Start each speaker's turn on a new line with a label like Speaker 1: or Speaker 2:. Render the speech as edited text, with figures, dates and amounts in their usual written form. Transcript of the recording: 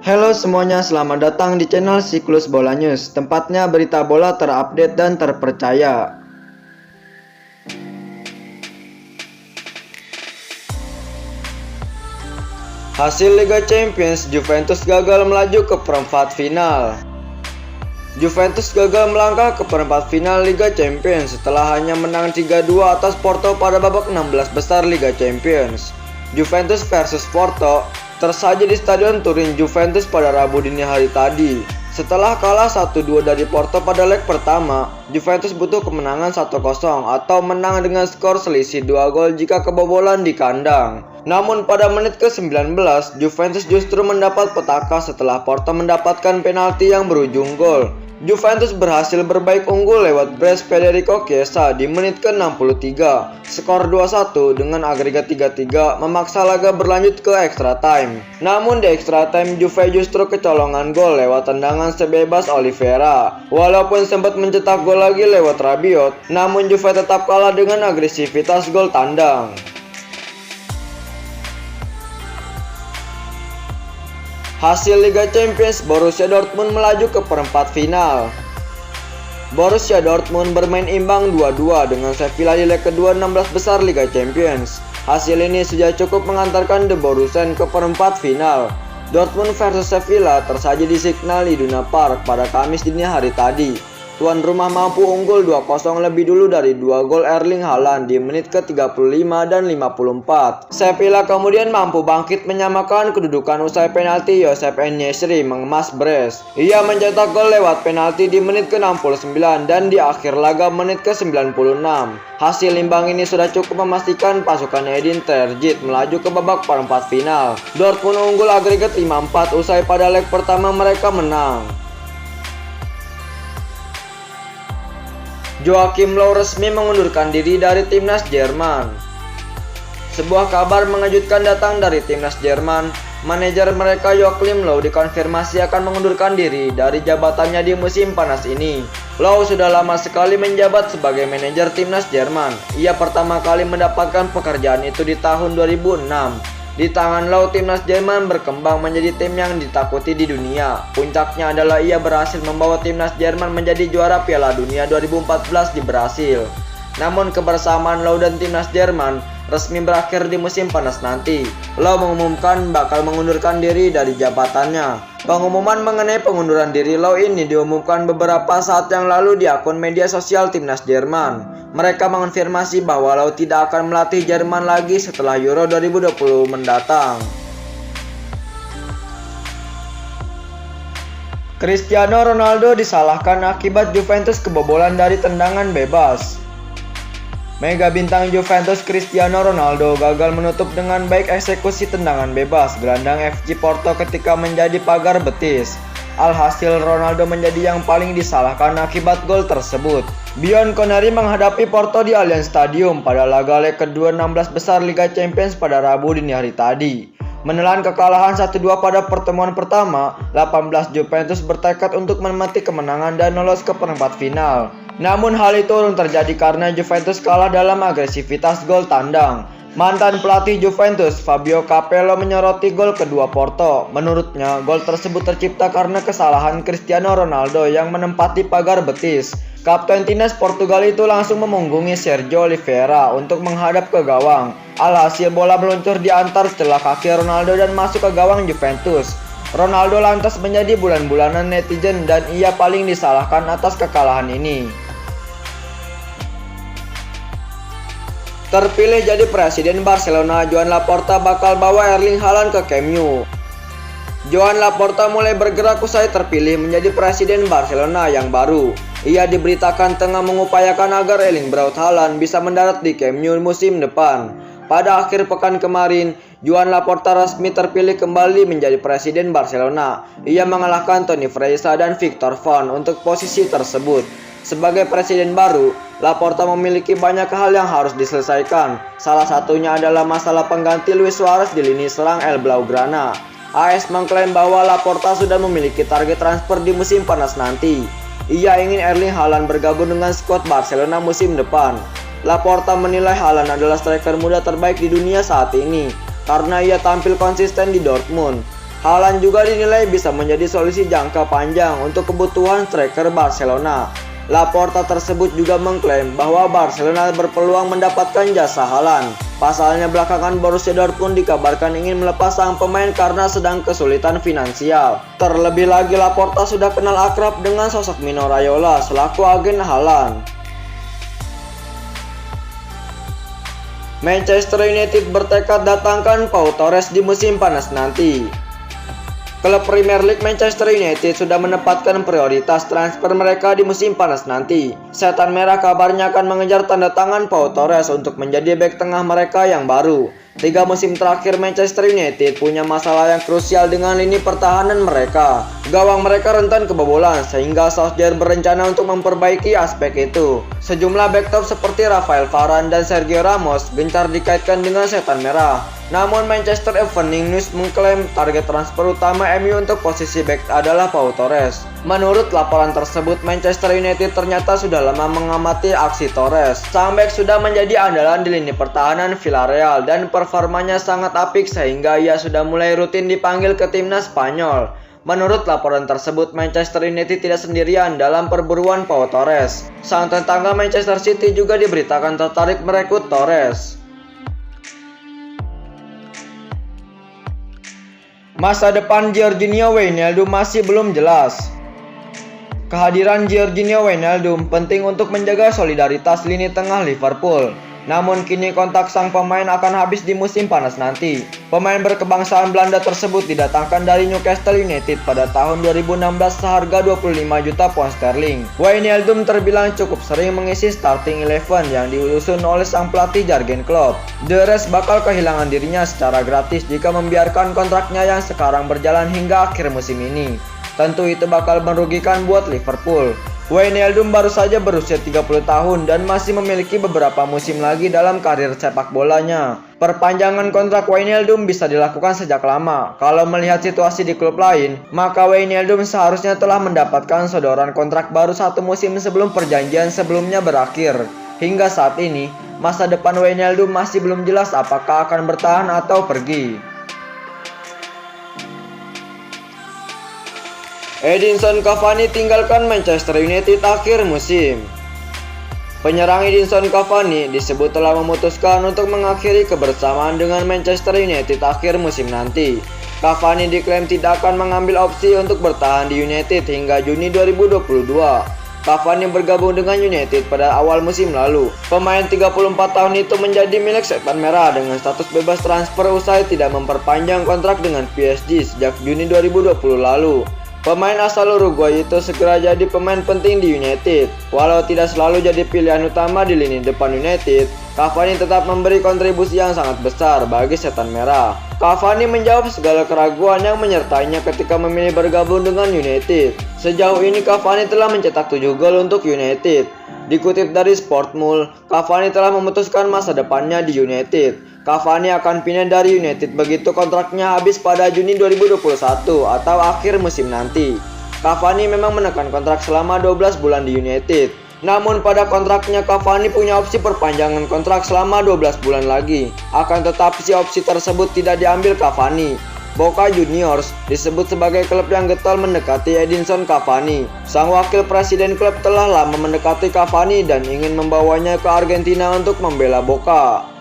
Speaker 1: Halo semuanya, selamat datang di channel Siklus Bola News, tempatnya berita bola terupdate dan terpercaya. Hasil Liga Champions, Juventus gagal melaju ke perempat final. Juventus gagal melangkah ke perempat final Liga Champions setelah hanya menang 3-2 atas Porto pada babak 16 besar Liga Champions. Juventus versus Porto tersaji di Stadion Turin Juventus pada Rabu dini hari tadi. Setelah kalah 1-2 dari Porto pada leg pertama, Juventus butuh kemenangan 1-0 atau menang dengan skor selisih 2 gol jika kebobolan di kandang. Namun pada menit ke-19, Juventus justru mendapat petaka setelah Porto mendapatkan penalti yang berujung gol. Juventus berhasil berbaik unggul lewat brace Federico Chiesa di menit ke-63. Skor 2-1 dengan agregat 3-3 memaksa laga berlanjut ke extra time. Namun di extra time Juve justru kecolongan gol lewat tendangan sebebas Oliveira. Walaupun sempat mencetak gol lagi lewat Rabiot, namun Juve tetap kalah dengan agresivitas gol tandang. Hasil Liga Champions, Borussia Dortmund melaju ke perempat final. Borussia Dortmund bermain imbang 2-2 dengan Sevilla di leg kedua 16 besar Liga Champions. Hasil ini sudah cukup mengantarkan The Borussen ke perempat final. Dortmund versus Sevilla tersaji di Signal Iduna Park pada Kamis dini hari tadi. Tuan rumah mampu unggul 2-0 lebih dulu dari 2 gol Erling Haaland di menit ke-35 dan 54. Sevilla kemudian mampu bangkit menyamakan kedudukan usai penalti Josep En-Nesyri mengemas brace. Ia mencetak gol lewat penalti di menit ke-69 dan di akhir laga menit ke-96. Hasil imbang ini sudah cukup memastikan pasukan Edin Terzic melaju ke babak perempat final. Dortmund unggul agregat 5-4 usai pada leg pertama mereka menang. Joachim Löw resmi mengundurkan diri dari timnas Jerman. Sebuah kabar mengejutkan datang dari timnas Jerman. Manajer mereka Joachim Löw dikonfirmasi akan mengundurkan diri dari jabatannya di musim panas ini. Löw sudah lama sekali menjabat sebagai manajer timnas Jerman. Ia pertama kali mendapatkan pekerjaan itu di tahun 2006. Di tangan Löw, timnas Jerman berkembang menjadi tim yang ditakuti di dunia. Puncaknya adalah ia berhasil membawa timnas Jerman menjadi juara Piala Dunia 2014 di Brasil. Namun kebersamaan Löw dan timnas Jerman resmi berakhir di musim panas nanti. Löw mengumumkan bakal mengundurkan diri dari jabatannya. Pengumuman mengenai pengunduran diri Löw ini diumumkan beberapa saat yang lalu di akun media sosial timnas Jerman. Mereka mengonfirmasi bahwa Löw tidak akan melatih Jerman lagi setelah Euro 2020 mendatang. Cristiano Ronaldo disalahkan akibat Juventus kebobolan dari tendangan bebas. Mega bintang Juventus Cristiano Ronaldo gagal menutup dengan baik eksekusi tendangan bebas gelandang FC Porto ketika menjadi pagar betis. Alhasil Ronaldo menjadi yang paling disalahkan akibat gol tersebut. Bion Konari menghadapi Porto di Allianz Stadium pada laga leg kedua 16 besar Liga Champions pada Rabu dini hari tadi. Menelan kekalahan 1-2 pada pertemuan pertama, 18 Juventus bertekad untuk menemati kemenangan dan lolos ke perempat final. Namun hal itu belum terjadi karena Juventus kalah dalam agresivitas gol tandang. Mantan pelatih Juventus, Fabio Capello, menyoroti gol kedua Porto. Menurutnya, gol tersebut tercipta karena kesalahan Cristiano Ronaldo yang menempati pagar betis. Kapten timnas Portugal itu langsung memunggungi Sergio Oliveira untuk menghadap ke gawang. Alhasil bola meluncur diantar setelah kaki Ronaldo dan masuk ke gawang Juventus. Ronaldo lantas menjadi bulan-bulanan netizen dan ia paling disalahkan atas kekalahan ini. Terpilih jadi presiden Barcelona, Joan Laporta bakal bawa Erling Haaland ke Camp Nou. Joan Laporta mulai bergerak usai terpilih menjadi presiden Barcelona yang baru. Ia diberitakan tengah mengupayakan agar Erling Braut Haaland bisa mendarat di Camp Nou musim depan. Pada akhir pekan kemarin, Joan Laporta resmi terpilih kembali menjadi presiden Barcelona. Ia mengalahkan Toni Freisa dan Victor Font untuk posisi tersebut. Sebagai presiden baru, Laporta memiliki banyak hal yang harus diselesaikan. Salah satunya adalah masalah pengganti Luis Suarez di lini serang El Blaugrana. AS mengklaim bahwa Laporta sudah memiliki target transfer di musim panas nanti. Ia ingin Erling Haaland bergabung dengan skuad Barcelona musim depan. Laporta menilai Haaland adalah striker muda terbaik di dunia saat ini karena ia tampil konsisten di Dortmund. Haaland juga dinilai bisa menjadi solusi jangka panjang untuk kebutuhan striker Barcelona. Laporta tersebut juga mengklaim bahwa Barcelona berpeluang mendapatkan jasa Haaland. Pasalnya belakangan Borussia Dortmund dikabarkan ingin melepas sang pemain karena sedang kesulitan finansial. Terlebih lagi Laporta sudah kenal akrab dengan sosok Mino Raiola selaku agen Haaland. Manchester United bertekad datangkan Pau Torres di musim panas nanti. Klub Premier League Manchester United sudah menempatkan prioritas transfer mereka di musim panas nanti. Setan Merah kabarnya akan mengejar tanda tangan Pau Torres untuk menjadi bek tengah mereka yang baru. 3 musim terakhir Manchester United punya masalah yang krusial dengan lini pertahanan mereka. Gawang mereka rentan kebobolan sehingga Solskjaer berencana untuk memperbaiki aspek itu. Sejumlah bek top seperti Rafael Varane dan Sergio Ramos gencar dikaitkan dengan Setan Merah. Namun Manchester Evening News mengklaim target transfer utama MU untuk posisi bek adalah Pau Torres. Menurut laporan tersebut, Manchester United ternyata sudah lama mengamati aksi Torres. Sang bek sudah menjadi andalan di lini pertahanan Villarreal dan performanya sangat apik sehingga ia sudah mulai rutin dipanggil ke timnas Spanyol. Menurut laporan tersebut, Manchester United tidak sendirian dalam perburuan Pau Torres. Sang tetangga Manchester City juga diberitakan tertarik merekrut Torres. Masa depan Georginio Wijnaldum masih belum jelas. Kehadiran Georginio Wijnaldum penting untuk menjaga solidaritas lini tengah Liverpool. Namun kini kontrak sang pemain akan habis di musim panas nanti. Pemain berkebangsaan Belanda tersebut didatangkan dari Newcastle United pada tahun 2016 seharga 25 juta pound sterling. Wijnaldum terbilang cukup sering mengisi starting 11 yang diusun oleh sang pelatih Jurgen Klopp. The Reds bakal kehilangan dirinya secara gratis jika membiarkan kontraknya yang sekarang berjalan hingga akhir musim ini. Tentu itu bakal merugikan buat Liverpool. Wijnaldum baru saja berusia 30 tahun dan masih memiliki beberapa musim lagi dalam karir sepak bolanya. Perpanjangan kontrak Wijnaldum bisa dilakukan sejak lama. Kalau melihat situasi di klub lain, maka Wijnaldum seharusnya telah mendapatkan sodoran kontrak baru 1 musim sebelum perjanjian sebelumnya berakhir. Hingga saat ini, masa depan Wijnaldum masih belum jelas apakah akan bertahan atau pergi. Edinson Cavani tinggalkan Manchester United akhir musim. Penyerang Edinson Cavani disebut telah memutuskan untuk mengakhiri kebersamaan dengan Manchester United akhir musim nanti. Cavani diklaim tidak akan mengambil opsi untuk bertahan di United hingga Juni 2022. Cavani bergabung dengan United pada awal musim lalu. Pemain 34 tahun itu menjadi milik Setan Merah dengan status bebas transfer usai tidak memperpanjang kontrak dengan PSG sejak Juni 2020 lalu. Pemain asal Uruguay itu segera jadi pemain penting di United. Walau tidak selalu jadi pilihan utama di lini depan United, Cavani tetap memberi kontribusi yang sangat besar bagi Setan Merah. Cavani menjawab segala keraguan yang menyertainya ketika memilih bergabung dengan United. Sejauh ini Cavani telah mencetak 7 gol untuk United. Dikutip dari Sportmul, Cavani telah memutuskan masa depannya di United. Cavani akan pindah dari United begitu kontraknya habis pada Juni 2021 atau akhir musim nanti. Cavani memang menekan kontrak selama 12 bulan di United. Namun pada kontraknya Cavani punya opsi perpanjangan kontrak selama 12 bulan lagi. Akan tetapi opsi tersebut tidak diambil Cavani. Boca Juniors disebut sebagai klub yang getol mendekati Edinson Cavani. Sang wakil presiden klub telah lama mendekati Cavani dan ingin membawanya ke Argentina untuk membela Boca.